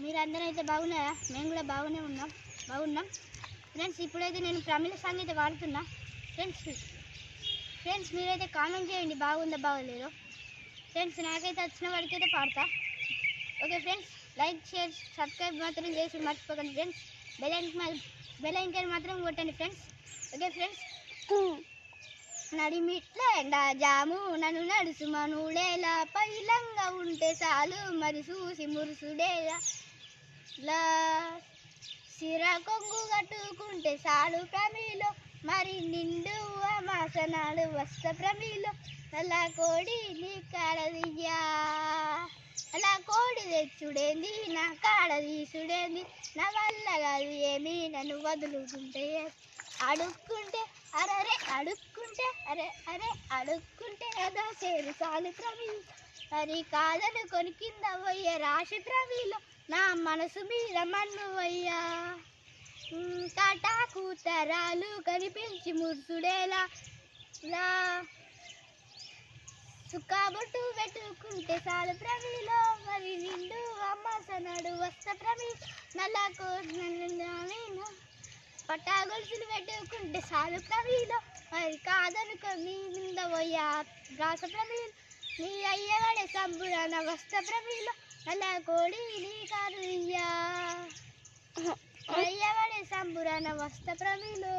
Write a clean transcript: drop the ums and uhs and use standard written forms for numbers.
మీరందరూ అయితే బాగున్నారా? మేము కూడా బాగున్నాం ఫ్రెండ్స్. ఇప్పుడైతే నేను ప్రమిళ సాంగ్ అయితే వాడుతున్నా ఫ్రెండ్స్ మీరైతే కామెంట్ చేయండి బాగుందా బాగోలేదో ఫ్రెండ్స్. నాకైతే వచ్చిన వాడికైతే పాడతా. Okay friends, like share subscribe మాత్రం చేసి మర్చిపోకండి ఫ్రెండ్స్. బెల్ ఐకాన్ మాత్రం కొట్టండి ఫ్రెండ్స్. Okay friends. నడిమిట్ల ఎండా జాము నన్ను నడుసు మనుడేలా పైలంగా ఉంటే చాలు మరి చూసి మురుసుడేలా సిర కొంగు కట్టుకుంటే చాలు ప్రమిలో మరి నిండు మాసనాలు వస్త ప్రమిలో అలా కోడి నీ కాడదియ్యా అలా కోడి తెచ్చుడేంది నా కాడ తీసుడేంది నా వల్ల కాదు ఏమి నన్ను వదులుకుంటే అడుక్కుంటే అరే అడుక్కుంటే అడుక్కుంటే అదా చేరు చాలు ప్రమిలో మరి కాదని కింద పోయే రాశి ప్రమిలో నా మనసు మీద మన్ను అయ్యా కాటా కూతరాలు కనిపించి మురుసుడేలా సుఖాబొట్టు పెట్టుకుంటే చాలు ప్రమిలో మరి నిండు అమ్మాసనాడు వస్త ప్రమి నల్లకు పట్టా గొలుసులు పెట్టుకుంటే చాలు ప్రమిలో మరి కాదనుకో నీ మీద పోయా రాస ప్రమిలో నీ అయ్యవాడే సంబురాన వస్త ప్రమిలో అలా కోడి నీ కారు ఇయ్యా అయ్యవాడే సంబురాన వస్త ప్రమిలో